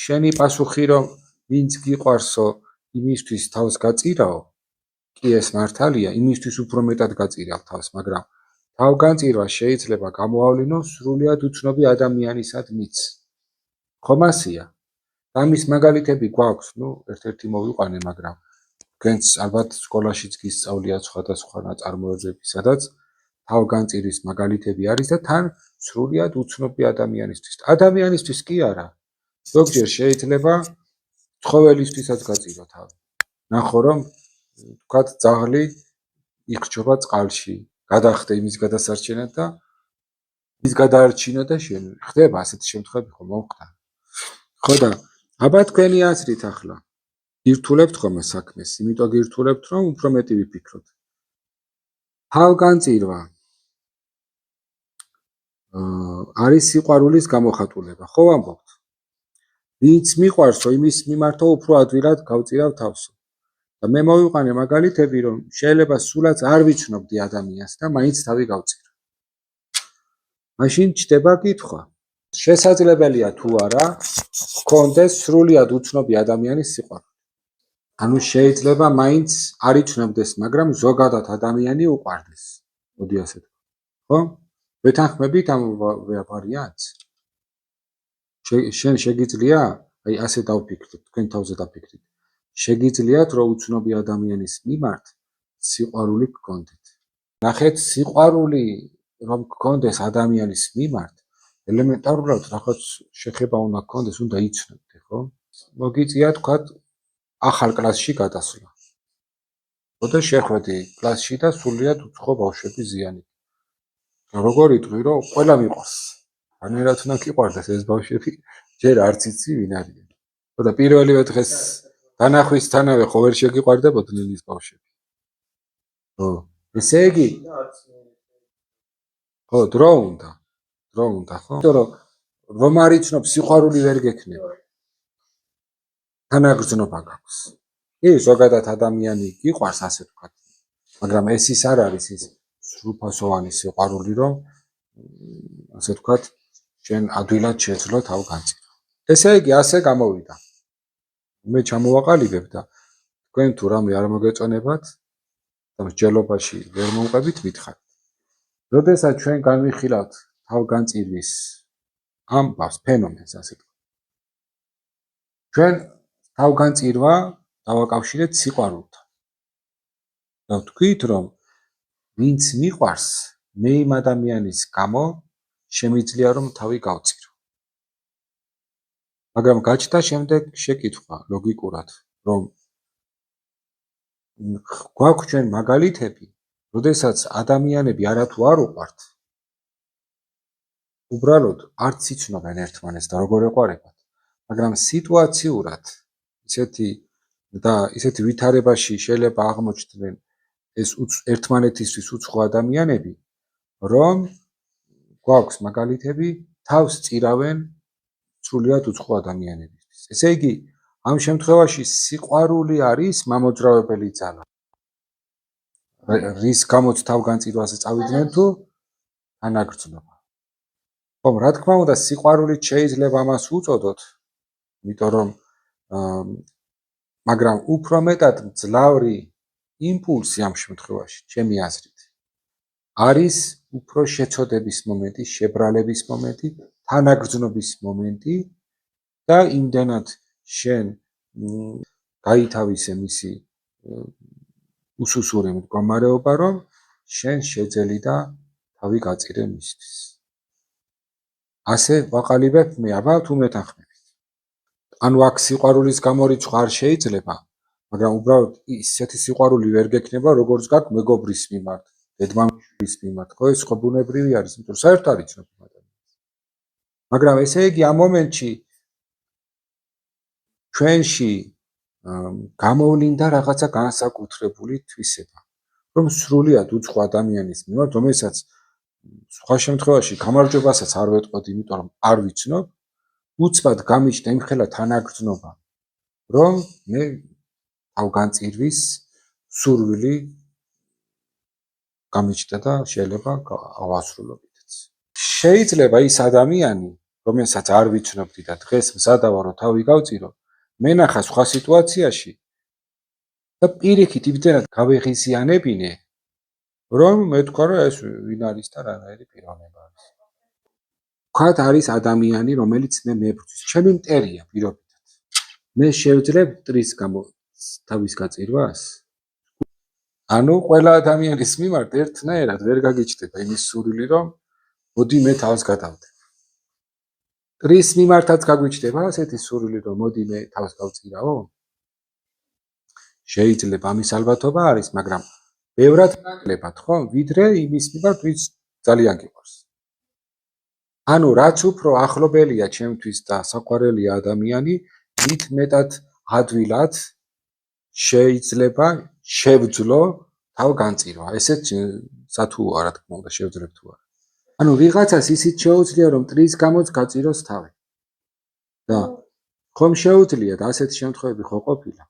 შენი პასუხი რომ ვინც გიყვარსო იმისთვის თავს გაწირაო, კი ეს მართალია, იმისთვის უფრო მეტად გაწირავ თავს, მაგრამ თავგანწირვა შეიძლება გამოავლინო სრულიად უცნობი ადამიანისადმიც. ხომ ასია? ამის მაგალითები გვაქვს, ერთ-ერთი მოვიყვანე, მაგრამ თქვენც ალბათ სკოლაშიც გისწავლიათ სხვადასხვა ნაწარმოებები, სადაც თავგანწირვის მაგალითები არის და თან სრულიად უცნობი ადამიანისთვის. ადამიანისთვის კი არა. ზოგჯერ შეიძლება ცხოველისთვისაც გაწირო თავი. ნახო რომ თქვათ ძაღლი იხჩობა წყალში, გადახდე იმის გადასარჩენად და ის გადაარჩინა და შენ ხდება ასეთი შემთხვევები ხომ მომხდარ. ხო და აბა თქვენი აზრით ახლა გირთულებთ ხოლმე საქმეს, იმიტომ გირთულებთ რომ უფრო მეტი ვიფიქროთ. თავგანწირვა არის სიყვარულის გამოხატულება, ხო ვამბობთ? ვინც მიყვარსო, იმის მიმართო უფრო ადვილად გავწირავ თავსო. და მე მოვიყვანე მაგალითები, რომ შეიძლება სულაც არ ვიცნობდი ადამიანს და მაინც თავი გავწირო. მაშინ ჩდება კითხვა. შესაძლებელია თუ არა გქონდეს სრულიად უცნობი ადამიანის სიყვარული. ანუ შეიძლება მაინც არ იცნობდეს, მაგრამ ზოგადად ადამიანი უყვარდეს. მოდი ასე თქვა. ხო? ვეთანხმებით ამ ვარიანტს? შენ შეგიძლია, აი ასე დავფიქრდეთ, თქვენ თავზე დაფიქრდით. შეგიძლიათ რომ უცნობი ადამიანის მიმართ სიყვარული გქონდეთ. ნახეთ, სიყვარული რომ გქონდეს ადამიანის მიმართ, ელემენტარულად რაღაც შეხება უნდა გქონდეს, უნდა იცნობდე, ხო? მოგიწია თქვათ ახალ კლასში გადასვლა. ხო და შეხვედი კლასში და სრულიად უცხო ბავშვები ზიანი. როგორ იტყვი რომ ყველა მიყვარს. რანაირად უნდა გიყვარდეს ეს ბავშვები, ჯერ არც იცი ვინ არიან. ხო და პირველივე დღეს დანახვისთანავე ხო ვერ შეგიყვარდებოდნენ ის ბავშვები. ხო, ესე იგი ხო, დრო უნდა, ხო? იმიტომ რომ არ იცნობ სიყვარული ვერ გექნება. თანაგრძნობა გაქვს. კი, ზოგადად ადამიანი გიყვარს ასე ვთქვათ, მაგრამ ეს ის არ არის ის სრულფასოვანი სიყვარული, რომ ასე ვთქვათ, შენ ადვილად შეძლო თავგანწირვა. ესე იგი, ასე გამოვიდა. მე ჩამოვაყალიბებ და თქვენ თუ რამე არ მოგეწონებათ და მსჯელობაში ვერ მომყვებით, მითხარით. როდესაც ჩვენ განვიხილავთ თავგანწირვის ამბავს, ფენომენს, ასე ვთქვათ. ჩვენ თავგანწირვა დავაკავშირეთ სიყვარულთან. და ვთქვით, რომ ვინც მიყვარს, მე იმ ადამიანის გამო შემიძლია რომ თავი გავწირო. მაგრამ გაჩნდა შემდეგ შეკითხვა ლოგიკურად, რომ გვაქვს ჩვენ მაგალითები, როდესაც ადამიანები არათუ არ უყვართ, უბრალოდ არც იცნობენ ერთმანეთს და როგორ ეყვარებათ, მაგრამ სიტუაციურად ისეთი ვითარებაში შეიძლება აღმოჩნდნენ ეს ერთმანეთისთვის უცხო ადამიანები, რომ გვაქვს მაგალითები, თავს წირავენ სრულიად უცხო ადამიანებისთვის. ესე იგი, ამ შემთხვევაში სიყვარული არის მამოძრავებელი ძალა. რის გამოც თავგანწირვაზე წავიდნენ თუ თანაგრძნობა. ხომ, რა თქმა უნდა, სიყვარულით შეიძლება ამას უწოდოთ, იმიტომ რომ მაგრამ უფრო მეტად მძლავრი იმპულსი ამ შემთხვევაში, ჩემი აზრით, არის უფრო შეცოდების მომენტი, შებრალების მომენტი, თანაგრძნობის მომენტი და იმდენად შენ გაითავისე მისი უსუსური მდგომარეობა, რომ შენ შეძელი და თავი გაწირე მისთვის. ასე ვაყალიბებ მე, აბა თუ მეთანხმებით. ანუ აქ სიყვარულის გამორიცხვა არ შეიძლება, მაგრამ უბრალოდ ისეთი სიყვარული ვერ გექნება, როგორც გაქვს მეგობრის მიმართ, დედმამიშვილის მიმართ, ხო, ეს ხო ბუნებრივი არის, იმიტომ რომ საერთოდ არ იცნობ ადამიანს. მაგრამ ესე იგი ამ მომენტში ჩვენში გამოვლინდა რაღაცა განსაკუთრებული თვისება, რომ სრულიად უცხო ადამიანის მიმართ, რომელსაც სხვა შემთხვევაში გამარჯვებასაც არ ვეტყოდი, იმიტომ რომ არ ვიცნობ, უცბად გამიჩნდა იმხელა თანაგრძნობა, რომ მე თავგანწირვის სურვილი გამიჩნდა და შეიძლება ავასრულებითაც. შეიძლება ის ადამიანი რომელსაც არ ვიცნობდი და დღეს მზადა ვარ რომ თავი გავწირო, მენახა სხვა სიტუაციაში და პირიქით იმდენად გავეღიზიანებინე, რომ მეთქვა რომ ეს ვინ არის და რანაირი პიროვნება არის. ვთქვათ არის ადამიანი, რომელიც მე მებრძვის, ჩემი მტერია პირობითად. მე შევძლებ მტრის გამო თავის გაწირვას? ანუ ყველა ადამიანის მიმართ ერთნაირად ვერ გაგიჩნდება იმის სურვილი, რომ მოდი მე თავს გადავდებ. მტრის მიმართაც გაგვიჩნდება ასეთი სურვილი, რომ მოდი მე თავს გავწირაო? შეიძლება ამის ალბათობა არის, მაგრამ ბევრად ნაკლებად, ხო? ვიდრე იმის მიმართ, ვინც ძალიან გიყვარს. ანუ რაც უფრო ახლობელია ჩემთვის და საყვარელია ადამიანი, მით მეტად ადვილად შეიძლება შევძლო თავ განწირვა. ესეც სათუოა, რა თქმა უნდა, შევძლებ თუ არა. ანუ ვიღაცას ისიც შეუძლია, რომ მტრის გამოც გაწიროს თავი. და ხომ შეუძლია და ასეთი შემთხვევები ხო ყოფილა.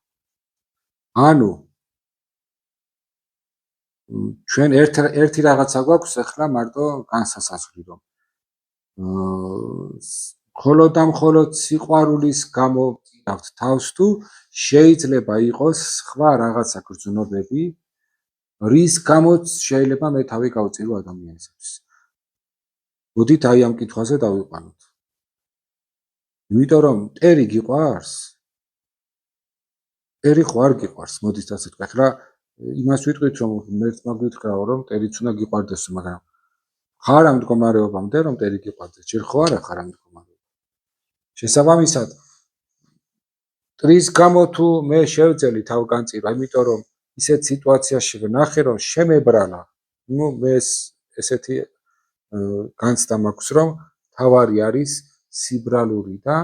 ანუ ჩვენ ერთი რაღაცა გვაქვს ახლა მარტო განსასაზღვრი, რომ მხოლოდ და მხოლოდ სიყვარულის გამო წირავთ თავს თუ შეიძლება იყოს სხვა რაღაცა გრძნობები, რის გამოც შეიძლება მე თავი გავწირო ადამიანისათვის. მოდით აი ამ კითხვაზე დავიყვანოთ. იმიტომ რომ მტერი გიყვარს? მტერი ხო არ გიყვარს, მოდით ასე ვთქვა. ახლა იმას ვიტყვით, რომ მერც მაგვითხრაო, რომ მტერიც უნდა გიყვარდეს, მაგრამ ხარ ამ მდგომარეობამდე, რომ მტერი გიყვარდეს, ჯერ ხო არა ხარ ამ მდგომარეობამდე. შესაბამისად, მტრის გამო თუ მე შევძელი თავ განწირვა, იმიტომ რომ ისეთ სიტუაციაში ვნახე, რომ შემებრალა, ნუ მე ესეთი განცდა მაქვს, რომ თავარი არის სიბრალური და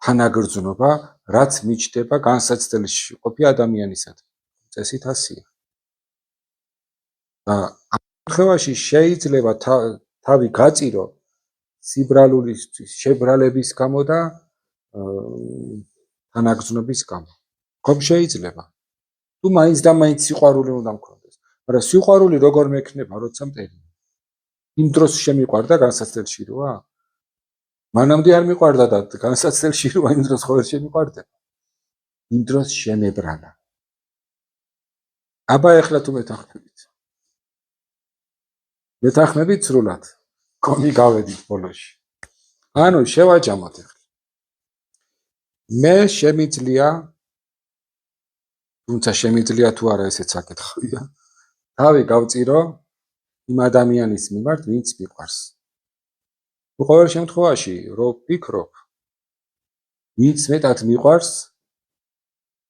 თანაგრძნობა, რაც მიჩნდება განსაცდელში ყოფი ადამიანისადმი. წესით ასია. და ამ შემთხვევაში შეიძლება თავი გაწირო სიბრალურისთვის, შებრალების გამო და თანაგრძნობის გამო. ხომ შეიძლება? თუ მაინც და მაინც სიყვარული უნდა მქონდეს, მაგრამ სიყვარული როგორ მექნება, როცა მტერია? იმ დროს შემიყვარდა განსაცდელში როა? მანამდე არ მიყვარდა და განსაცდელში როა იმ დროს ხო ვერ შემიყვარდება? იმ დროს შემებრალა. აბა ეხლა თუ მეთანხმებით სრულად. კონი გავედით ბოლოში. ანუ შევაჯამოთ ეხლა. მე შემიძლია, თუმცა შემიძლია თუ არა ესეც საკითხია, თავი გავწირო იმ ადამიანის მიმართ, ვინც მიყვარს. ყოველ შემთხვევაში რო ვფიქრობ, ვინც მეტად მიყვარს,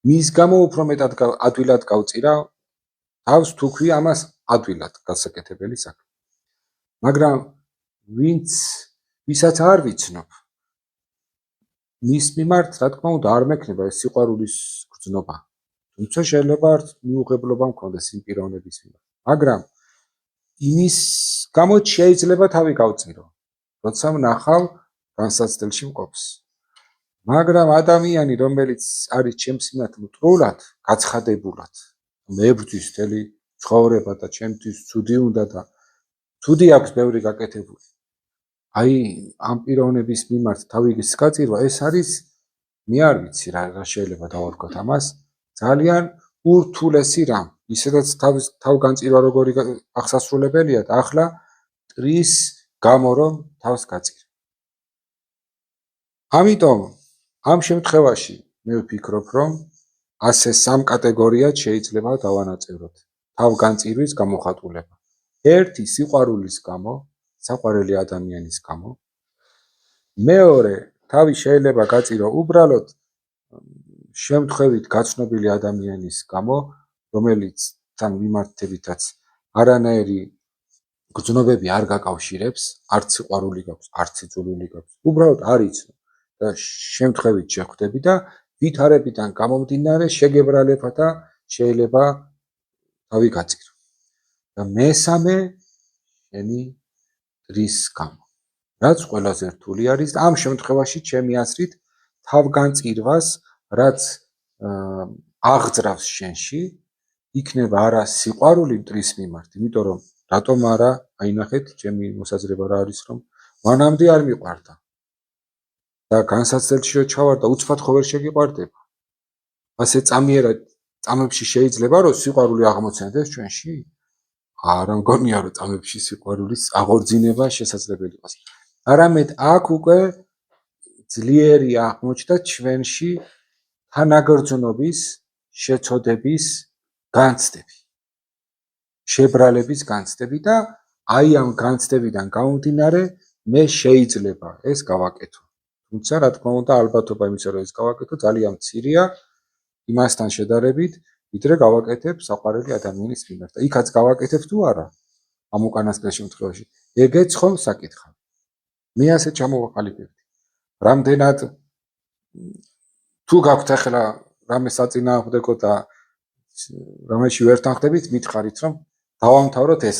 მის გამო უფრო მეტად ადვილად გავწირა თავს თუ ქვი ამას ადვილად გასაკეთებელი საქმე. მაგრამ ვისაც არ ვიცნობ, მის მიმართ, რა თქმა უნდა, არ მექნება ეს სიყვარულის გრძნობა. თუმცა შეიძლება მიუღებლობა მქონდეს იმ პიროვნების მიმართ. მაგრამ იმის გამო შეიძლება თავი გავწირო, როცა ვნახავ განსაცდელში მყოფს. მაგრამ ადამიანი, რომელიც არის ჩემს მიმართ მტრულად, გაცხადებულად, მებრძვის მთელი ცხოვრება და ჩემთვის ცუდი უნდა და ცუდი აქვს ბევრი გაკეთებული. აი ამ პიროვნების მიმართ თავის გაწირვა, ეს არის, მე არ ვიცი რა შეიძლება დავარქოთ ამას, ძალიან ურთულესი რამ. ისედაც თავგანწირვა როგორი აღსასრულებელია და ახლა მტრის გამო რომ თავს გაწირ. ამიტომ ამ შემთხვევაში მე ვფიქრობ, რომ ასე სამ კატეგორიად შეიძლება დავანაწევროთ თავგანწირვის გამოხატულება. ერთი სიყვარულის გამო, საყვარელი ადამიანის გამო. მეორე, თავი შეიძლება გაწირო უბრალოდ შემთხვევით გაცნობილი ადამიანის გამო, რომელიც თან მიმართებითაც არანაირი გრძნობები არ გაკავშირებს, არც სიყვარული გაქვს, არც სიძულვილი გაქვს. უბრალოდ არ იცნობ და შემთხვევით შეხვდები და ვითარებიდან გამომდინარე შეგებრალებათ და შეიძლება თავი გაწირო. და მესამე შენი მტრის გამო. რაც ყველაზე რთული არის და ამ შემთხვევაში ჩემი აზრით თავგანწირვას, რაც აღძრავს შენში, იქნება არა სიყვარული მტრის მიმართ, იმიტომ რომ რატომ არა, აი ნახეთ, ჩემი მოსაზრება რა არის, რომ მანამდე არ მიყვარდა და განსაცდელში რო ჩავარდა უცბად ხო ვერ შეგიყვარდება. ასე წამიერად წამებში შეიძლება რომ სიყვარული აღმოცენდეს ჩვენში? არა მგონია რომ წამებში სიყვარულის აღორძინება შესაძლებელი იყოს. არამედ აქ უკვე ძლიერი აღმოჩნდა ჩვენში თანაგრძნობის, შეცოდების განცდები, შებრალების განცდები და აი ამ განცდებიდან გამომდინარე მე შეიძლება ეს გავაკეთო. თუმცა რა თქმა უნდა ალბათობა იმისა რომ ეს გავაკეთო ძალიან მცირეა იმასთან შედარებით, ვიდრე გავაკეთებ საყვარელი ადამიანის მიმართ. იქაც გავაკეთებ თუ არა ამ უკანასკნელ შემთხვევაში. ეგეც ხომ საკითხია. მე ასე ჩამოვაყალიბებდი. რამდენად თუ გაქვთ ახლა რამე საწინააღმდეგო და რამეში ვერ თანხდებით, მითხარით რომ დავამთავროთ ეს